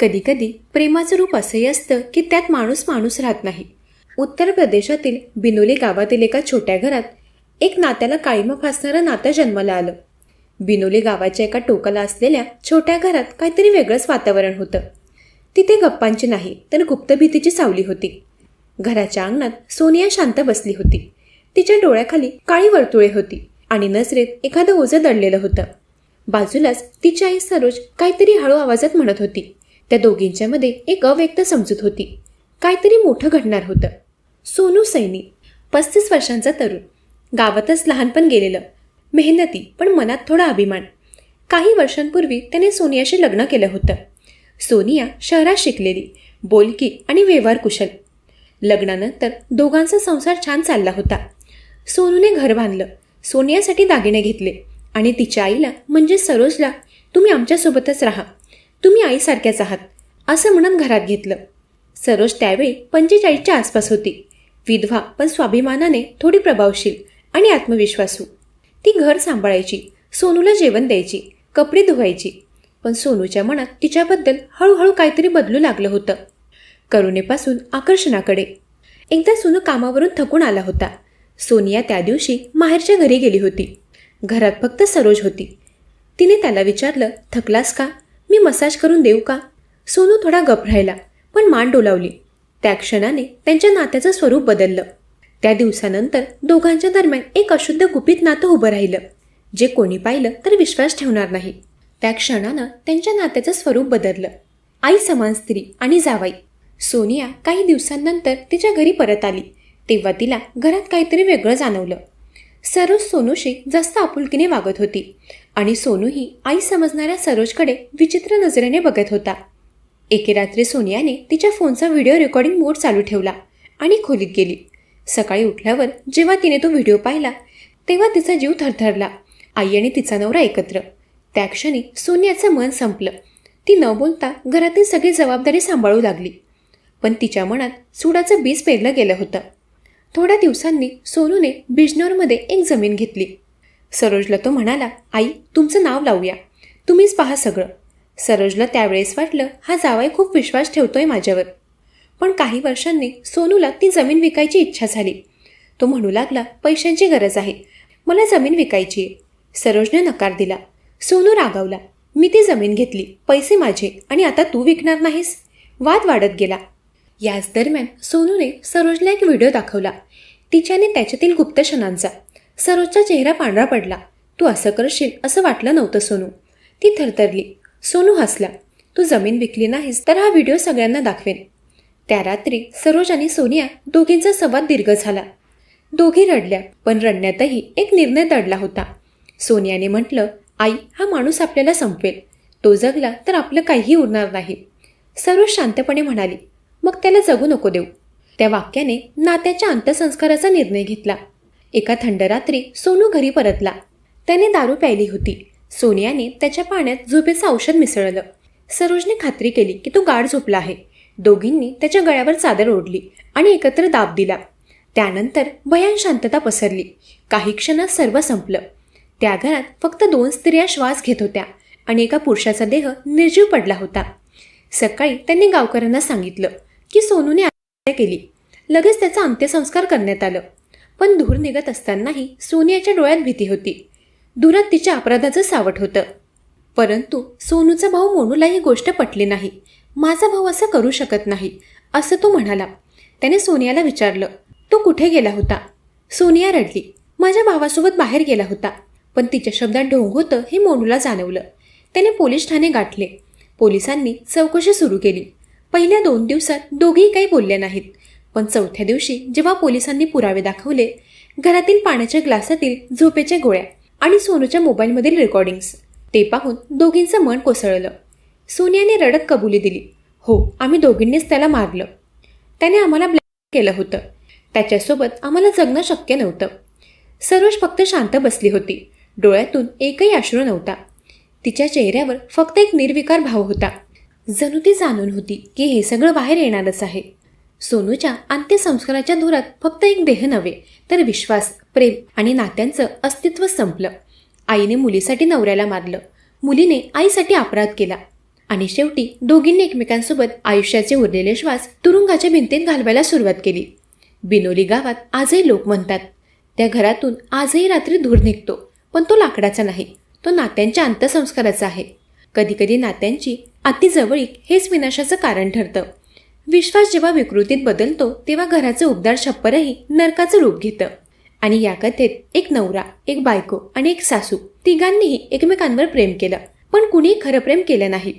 कधीकधी प्रेमाचं रूप असंही असतं की त्यात माणूस माणूस राहत नाही. उत्तर प्रदेशातील बिनोली गावातील एका छोट्या घरात एक नात्याला काळिमा फासणारं नातं जन्माला आलं. बिनोली गावाच्या एका टोकाला असलेल्या छोट्या घरात काहीतरी वेगळंच वातावरण होतं. तिथे गप्पांची नाही तर गुप्त भीतीची सावली होती. घराच्या अंगणात सोनिया शांत बसली होती. तिच्या डोळ्याखाली काळी वर्तुळे होती आणि नजरेत एखादं ओझं दडलेलं होतं. बाजूलाच तिची आई सरोज काहीतरी हळू आवाजात म्हणत होती. त्या दोघींच्या मध्ये एक अव्यक्त समजूत होती. काहीतरी मोठं घडणार होतं. सोनू सैनी, 35 वर्षांचा तरुण, गावातच लहानपण गेलेलं, मेहनती पण मनात थोडा अभिमान. काही वर्षांपूर्वी त्याने सोनियाशी लग्न केलं होतं. सोनिया शहरात शिकलेली, बोलकी आणि व्यवहार कुशल. लग्नानंतर दोघांचा संसार छान चालला होता. सोनूने घर बांधलं, सोनियासाठी दागिने घेतले आणि तिच्या आईला म्हणजे सरोजला तुम्ही आमच्यासोबतच राहा, तुम्ही आईसारख्याच आहात असं म्हणून घरात घेतलं. सरोज त्यावेळी 45च्या आसपास होती. विधवा पण स्वाभिमानाने थोडी प्रभावशील आणि आत्मविश्वासू. ती घर सांभाळायची, सोनूला जेवण द्यायची, कपडे धुवायची. पण सोनूच्या मनात तिच्याबद्दल हळूहळू काहीतरी बदलू लागलं होतं. करुणेपासून आकर्षणाकडे. एकदा सोनू कामावरून थकून आला होता. सोनिया त्या दिवशी माहेरच्या घरी गेली होती. घरात फक्त सरोज होती. तिने त्याला विचारलं, थकलास का? मी मसाज करून देऊ का? सोनू थोडा गप राहिला पण मान डोलावली. त्या क्षणाने त्यांच्या नात्याचं स्वरूप बदललं. त्या दिवसानंतर दोघांच्या दरम्यान एक अशुद्ध गुपित नातं उभं राहिलं, जे कोणी पाहिलं तर विश्वास ठेवणार नाही. त्या क्षणानं त्यांच्या नात्याचं स्वरूप बदललं. आई समान स्त्री आणि जावाई. सोनिया काही दिवसांनंतर तिच्या घरी परत आली तेव्हा तिला घरात काहीतरी वेगळं जाणवलं. सरोज सोनूशी जास्त आपुलकीने वागत होती आणि सोनूही आई समजणाऱ्या सरोजकडे विचित्र नजरेने बघत होता. एके रात्री सोनियाने तिच्या फोनचा व्हिडिओ रेकॉर्डिंग मोड चालू ठेवला आणि खोलीत गेली. सकाळी उठल्यावर जेव्हा तिने तो व्हिडिओ पाहिला तेव्हा तिचा जीव थरथरला. आई आणि तिचा नवरा एकत्र. त्या क्षणी सोनियाचं मन संपलं. ती न बोलता घरातील सगळी जबाबदारी सांभाळू लागली. पण तिच्या मनात सूडाचं बीज पेरलं गेलं होतं. थोड्या दिवसांनी सोनूने बिजनौरमध्ये एक जमीन घेतली. सरोजला तो म्हणाला, आई तुमचं नाव लावूया, तुम्हीच पहा सगळं. सरोजला त्यावेळेस वाटलं, हा जावाई खूप विश्वास ठेवतोय माझ्यावर. पण काही वर्षांनी सोनूला ती जमीन विकायची इच्छा झाली. तो म्हणू लागला, पैशांची गरज आहे, मला जमीन विकायची आहे. सरोजने नकार दिला. सोनू रागावला, मी ती जमीन घेतली, पैसे माझे आणि आता तू विकणार नाहीस? वाद वाढत गेला. याच दरम्यान सोनूने सरोजला एक व्हिडिओ दाखवला, तिच्याने त्याच्यातील गुप्त क्षणांचा. सरोजचा चेहरा पांढरा पडला. तू असं करशील असं वाटलं नव्हतं सोनू. ती थरथरली. सोनू हसला, तू जमीन विकली नाहीस तर हा व्हिडिओ सगळ्यांना दाखवेन. त्या रात्री सरोज आणि सोनिया दोघींचा संवाद दीर्घ झाला. दोघी रडल्या पण रडण्यातही एक निर्णय दडला होता. सोनियाने म्हटलं, आई हा माणूस आपल्याला संपवेल, तो जगला तर आपलं काहीही उरणार नाही. सरोज शांतपणे म्हणाली, मग त्याला जगू नको देऊ. त्या वाक्याने नात्याच्या अंत्यसंस्काराचा निर्णय घेतला. एका थंड रात्री सोनू घरी परतला. त्याने दारू प्यायली होती. सोनियाने त्याच्या पाण्यात झोपेचं औषध मिसळलं. सरोजने खात्री केली की तो गाढ झोपला आहे. दोघींनी त्याच्या गळ्यावर चादर ओढली आणि एकत्र दाब दिला. त्यानंतर भयान शांतता पसरली. काही क्षणात सर्व संपलं. त्या घरात फक्त 2 स्त्रिया श्वास घेत होत्या आणि एका पुरुषाचा देह निर्जीव पडला होता. सकाळी त्यांनी गावकऱ्यांना सांगितलं की सोनूने आत्महत्या केली. लगेच त्याचा अंत्यसंस्कार करण्यात आलं. पण धूर निघत असतानाही सोनियाच्या डोळ्यात भीती होती. दुरात तिच्या अपराधाचं सावट होतं. परंतु सोनूचा भाऊ मोनूला ही गोष्ट पटली नाही. माझा भाऊ असं करू शकत नाही असं तो म्हणाला. त्याने सोनियाला विचारलं, तो कुठे गेला होता? सोनिया रडली, माझ्या भावासोबत बाहेर गेला होता. पण तिच्या शब्दात ढोंग होतं हे मोनूला जाणवलं. त्याने पोलीस ठाणे गाठले. पोलिसांनी चौकशी सुरू केली. पहिल्या 2 दिवसात दोघेही काही बोलले नाहीत. पण चौथ्या दिवशी जेव्हा पोलिसांनी पुरावे दाखवले, घरातील पाण्याच्या ग्लासातील झोपेच्या गोळ्या आणि सोनूच्या मोबाईलमधील रेकॉर्डिंग्स, ते पाहून दोघींचं मन कोसळलं. सोनियाने रडत कबुली दिली, हो आम्ही दोघींनीच त्याला मारलं. त्याने आम्हाला ब्लॅकमेल केलं होतं. त्याच्यासोबत आम्हाला जगणं शक्य नव्हतं. सरोज फक्त शांत बसली होती. डोळ्यातून एकही अश्रू नव्हता. तिच्या चेहऱ्यावर फक्त एक निर्विकार भाव होता. जणू ती जाणून होती की हे सगळं बाहेर येणारच आहे. सोनूच्या अंत्यसंस्काराच्या धुरात फक्त एक देह नव्हे तर विश्वास, प्रेम आणि नात्यांचं अस्तित्व संपलं. आईने मुलीसाठी नवऱ्याला मारलं, मुलीने आईसाठी अपराध केला. आणि शेवटी दोघींनी एकमेकांसोबत आयुष्याचे उरलेले श्वास तुरुंगाच्या भिंतीत घालवायला सुरुवात केली. बिनोली गावात आजही लोक म्हणतात, त्या घरातून आजही रात्री धूर निघतो, पण तो लाकडाचा नाही, तो नात्यांच्या अंत्यसंस्काराचा आहे. कधीकधी नात्यांची अतिजवळीक हेच विनाशाचं कारण ठरतं. विश्वास जेव्हा विकृतीत बदलतो तेव्हा घराचं उबदार छप्परही नरकाचं रूप घेतं. आणि या कथेत एक नवरा, एक बायको आणि एक सासू तिघांनीही एकमेकांवर प्रेम केलं, पण कुणीही खरं प्रेम केलं नाही.